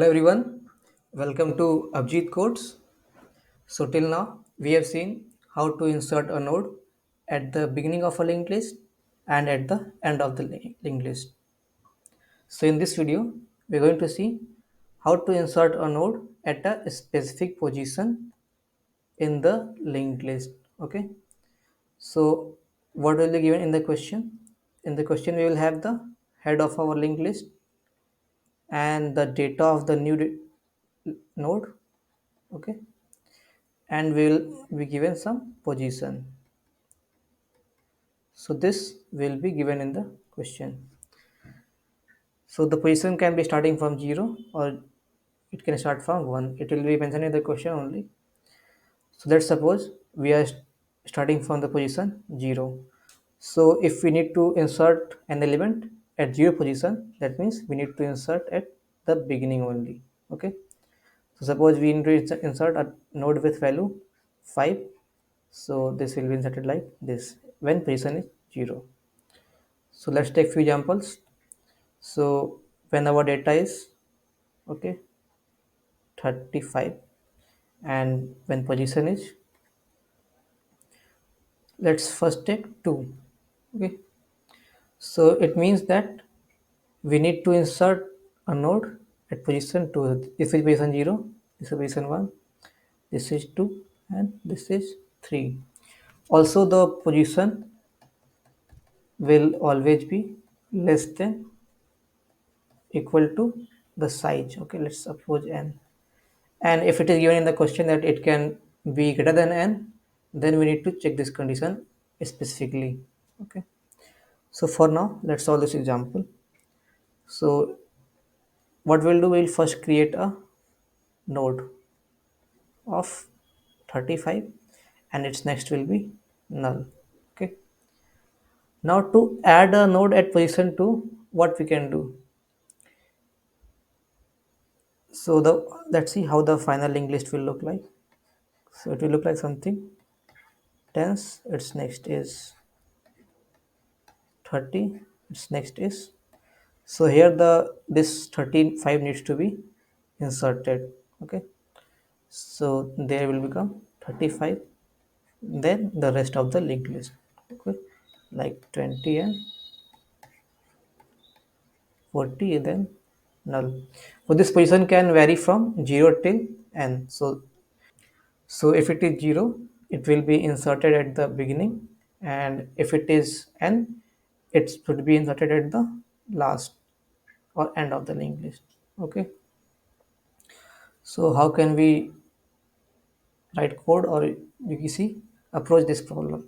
Hello everyone, welcome to Abhijeet Codes. So till now we have seen how to insert a node at the beginning of a linked list and at the end of the linked list. So in this video we are going to see how to insert a node at a specific position in the linked list. Okay. So what will be given in the question? In the question we will have the head of our linked list and the data of the new node. Okay, and will be given some position. So this will be given in the question. So the position can be starting from 0 or it can start from 1. It will be mentioned in the question only. So let's suppose we are starting from the position 0. So if we need to insert an element at 0 position, that means we need to insert at the beginning only. Okay. So suppose we need to insert a node with value 5. So this will be inserted like this when position is 0. So let's take few examples. So when our data is okay 35 and when position is, let's first take 2. Okay, so it means that we need to insert a node at position 2. This is position 0, this is position 1, this is 2, and this is 3. Also the position will always be less than equal to the size. Okay, let's suppose n, and if it is given in the question that it can be greater than n, then we need to check this condition specifically. Okay, so for now let's solve this example. So what we'll do, we'll first create a node of 35 and its next will be null. Okay, now to add a node at position 2, what we can do? So the let's see how the final linked list will look like. So it will look like something tense. Its next is 30. Its next is, so here the this 35 needs to be inserted. Okay, so there will become 35, then the rest of the linked list. Okay, like 20 and 40, then null. So this position can vary from 0 till n. So if it is 0, it will be inserted at the beginning, and if it is n, it should be inserted at the last or end of the linked list. Okay, so how can we write code or you see approach this problem?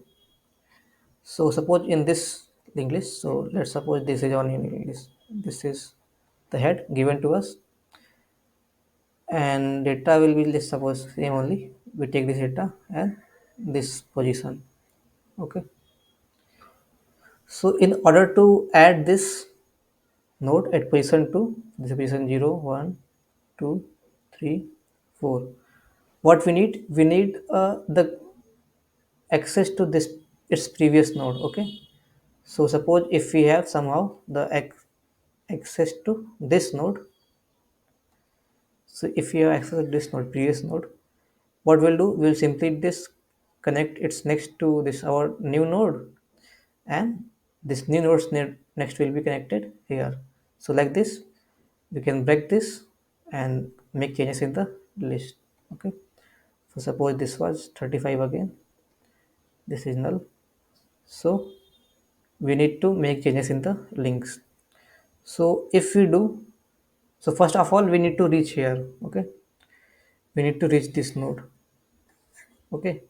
So suppose in this linked list, so let's suppose this is our new linked list. This is the head given to us, and data will be, let's suppose same only. We take this data and this position. Okay, so in order to add this node at position 2, this is position 0, 1, 2, 3, 4. What we need the access to this its previous node. Okay, so suppose if we have somehow the access to this node, so if we have access to this node, previous node, what we'll do, we'll simply this connect its next to this our new node, and this new node's next will be connected here. So like this we can break this and make changes in the list. Okay, so suppose this was 35 again, this is null, so we need to make changes in the links. So if we do, so first of all we need to reach here. Okay, we need to reach this node. Okay,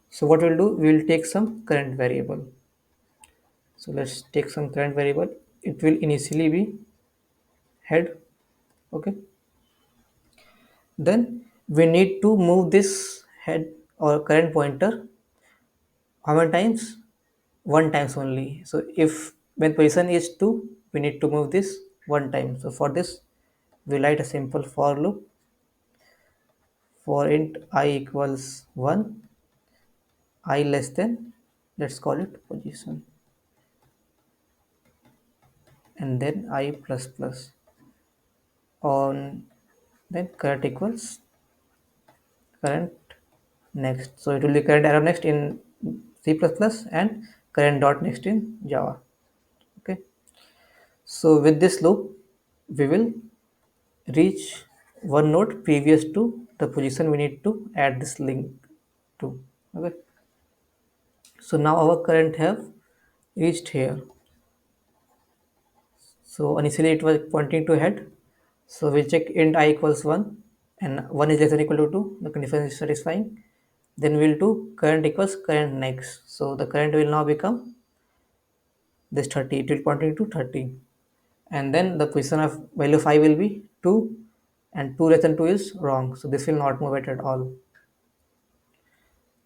so what we'll do, we'll take some current variable. So let's take some current variable. It will initially be head. Okay, then we need to move this head or current pointer how many times? One times only. So if when position is 2, we need to move this one time. So for this we write a simple for loop for int I equals 1, I less than, let's call it position, and then I plus plus on then current equals current next. So it will be current arrow next in C++ and current dot next in Java. Okay. So with this loop, we will reach one node previous to the position we need to add this link to. Okay. So now our current have reached here. So initially it was pointing to head. So we check int I equals 1 and 1 is less than equal to 2. The condition is satisfying. Then we'll do current equals current next. So the current will now become this 30. It will pointing to 30. And then the position of value of I will be 2 and 2 less than 2 is wrong. So this will not move it at all.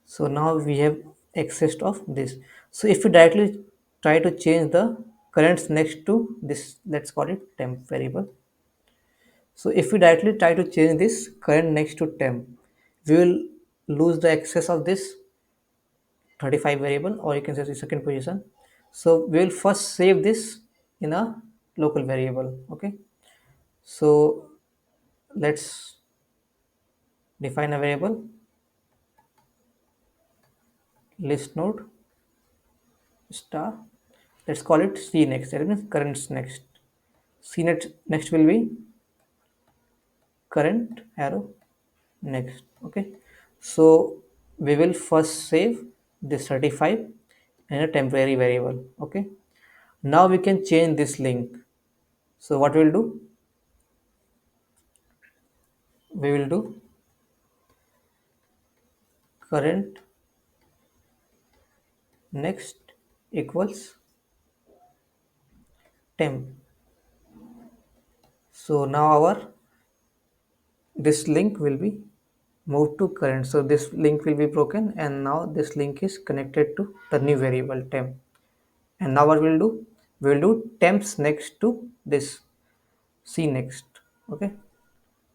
So now we have access of this. So if we directly try to change the currents next to this, let's call it temp variable. So if we directly try to change this current next to temp, we will lose the access of this 35 variable, or you can say the second position. So we will first save this in a local variable. Okay. So let's define a variable list node star. Let's call it C next. That means currents next. C next will be current arrow next. Okay. So we will first save this 35 in a temporary variable. Okay. Now we can change this link. So what we'll do, we will do current next equals temp. So now our this link will be moved to current. So this link will be broken and now this link is connected to the new variable temp. And now what we'll do, we'll do temps next to this C next. Okay.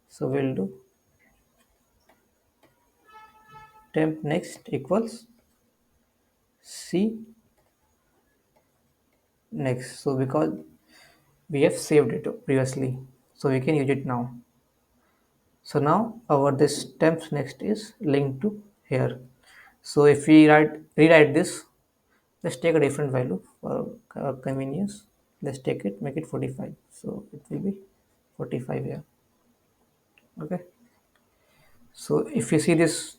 So we'll do temp next equals C next. So because we have saved it previously, so we can use it now. So now our this temp next is linked to here. So if we rewrite this, let's take a different value for convenience. Let's take it, make it 45. So it will be 45 here. Okay. So if you see this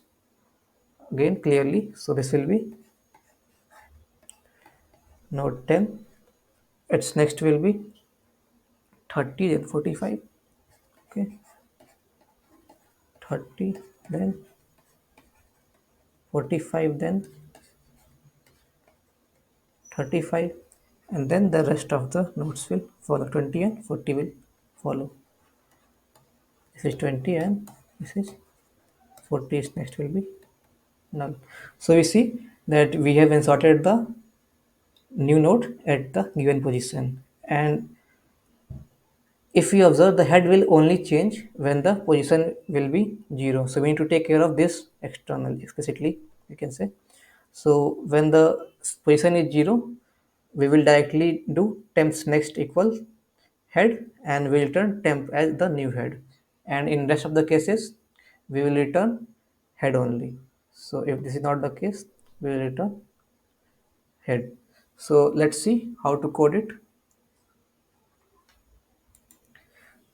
again clearly, so this will be node 10. Its next will be 30 then 45. Okay. 30 then 45 then 35, and then the rest of the nodes will follow. 20 and 40 will follow. This is 20 and this is 40 is next will be null. So we see that we have inserted the new node at the given position, and if you observe, the head will only change when the position will be 0. So we need to take care of this externally, explicitly, you can say. So when the position is 0, we will directly do temps next equals head, and we will return temp as the new head. And in rest of the cases, we will return head only. So if this is not the case, we will return head. So let's see how to code it.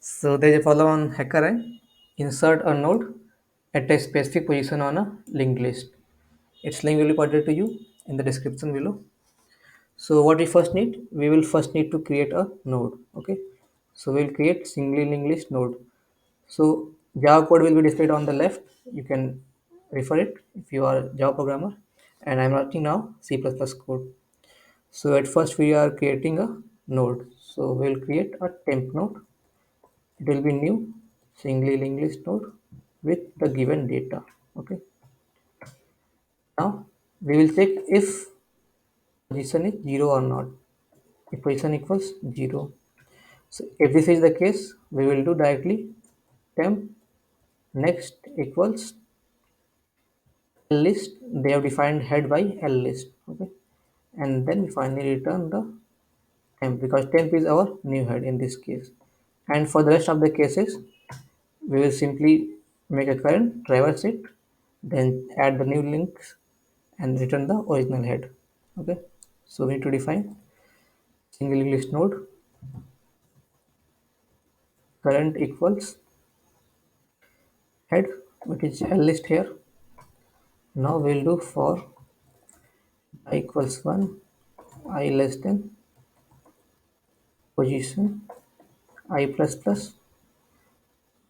So there is a follow on hacker eye. Insert a node at a specific position on a linked list. Its link will be pointed to you in the description below. So what we first need, we will first need to create a node. Okay. So we'll create singly linked list node. So Java code will be displayed on the left. You can refer it if you are a Java programmer. And I'm writing now C++ code. So at first we are creating a node. So we'll create a temp node. It will be new singly linked list node with the given data. Okay. Now we will check if position is 0 or not. If position equals 0. So if this is the case, we will do directly temp next equals list. They have defined head by list. Okay. And then we finally return the temp because temp is our new head in this case. And for the rest of the cases, We will simply make a current, traverse it, then add the new links and return the original head. Okay, so we need to define single list node current equals head, which is L list here. Now we'll do for I equals 1, I less than position I plus plus,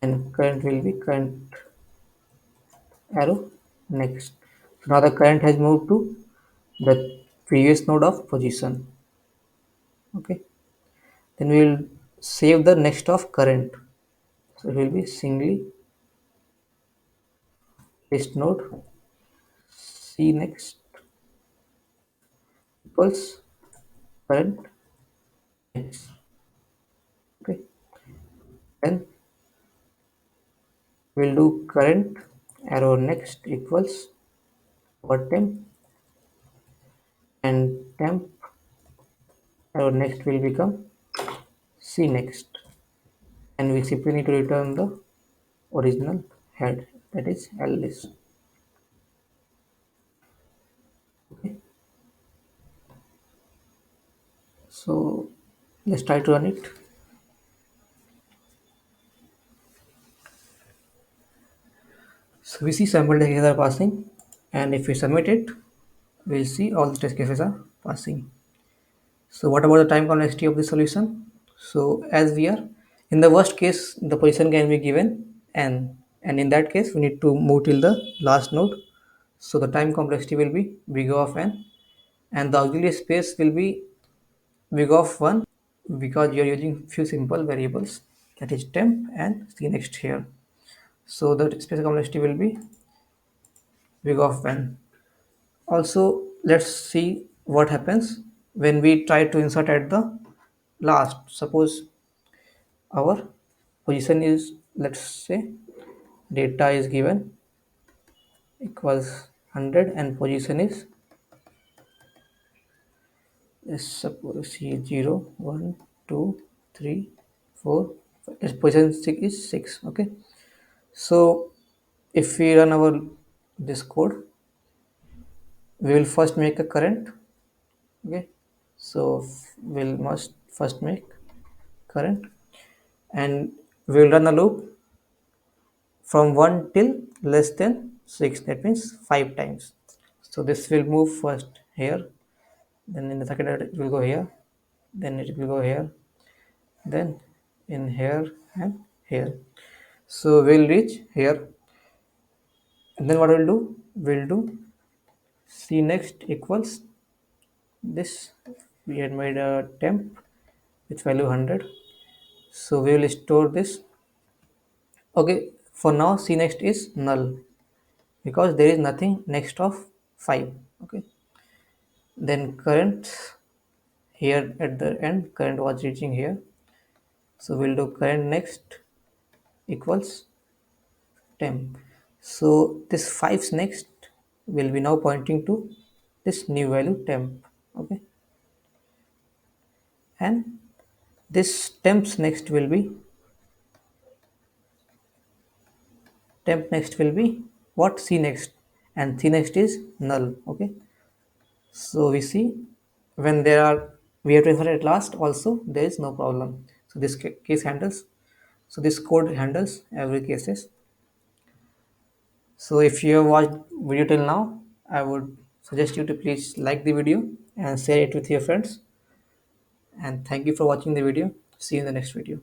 and current will be current arrow next. So now the current has moved to the previous node of position. Okay, then we will save the next of current. So it will be singly list node C next equals current next. Okay, then we'll do current arrow next equals our temp, and temp arrow next will become C next, and we simply need to return the original head, that is L list. Okay, so let's try to run it. So we see sample test cases are passing, and if we submit it, we'll see all the test cases are passing. So what about the time complexity of the solution? So as we are in the worst case, the position can be given n, and in that case we need to move till the last node. So the time complexity will be big O of n, and the auxiliary space will be big O of 1, because you are using few simple variables, that is temp and c next here. So the space complexity will be big O of n. Also, let's see what happens when we try to insert at the last. Suppose our position is, let's say, data is given equals 100 and position is, let's suppose see 0 1 2 3 4 5. This position 6 is 6. Okay, so if we run our this code, we will first make a current. Okay, so we'll must first make current, and we'll run a loop from 1 till less than 6, that means 5 times. So this will move first here, then in the second it will go here, then it will go here, then in here and here. So we'll reach here, and then what we'll do c next equals this. We had made a temp with value 100, so we will store this. Okay, for now c next is null because there is nothing next of 5. Okay, then current here at the end, current was reaching here, so we'll do current next equals temp. So this 5's next will be now pointing to this new value temp. Okay, and this temp's next will be what, c next, and c next is null. Okay, so we see when there are, we have to insert at last also, there is no problem. So this case handles, so this code handles every cases. So if you have watched video till now, I would suggest you to please like the video and share it with your friends. And thank you for watching the video. See you in the next video.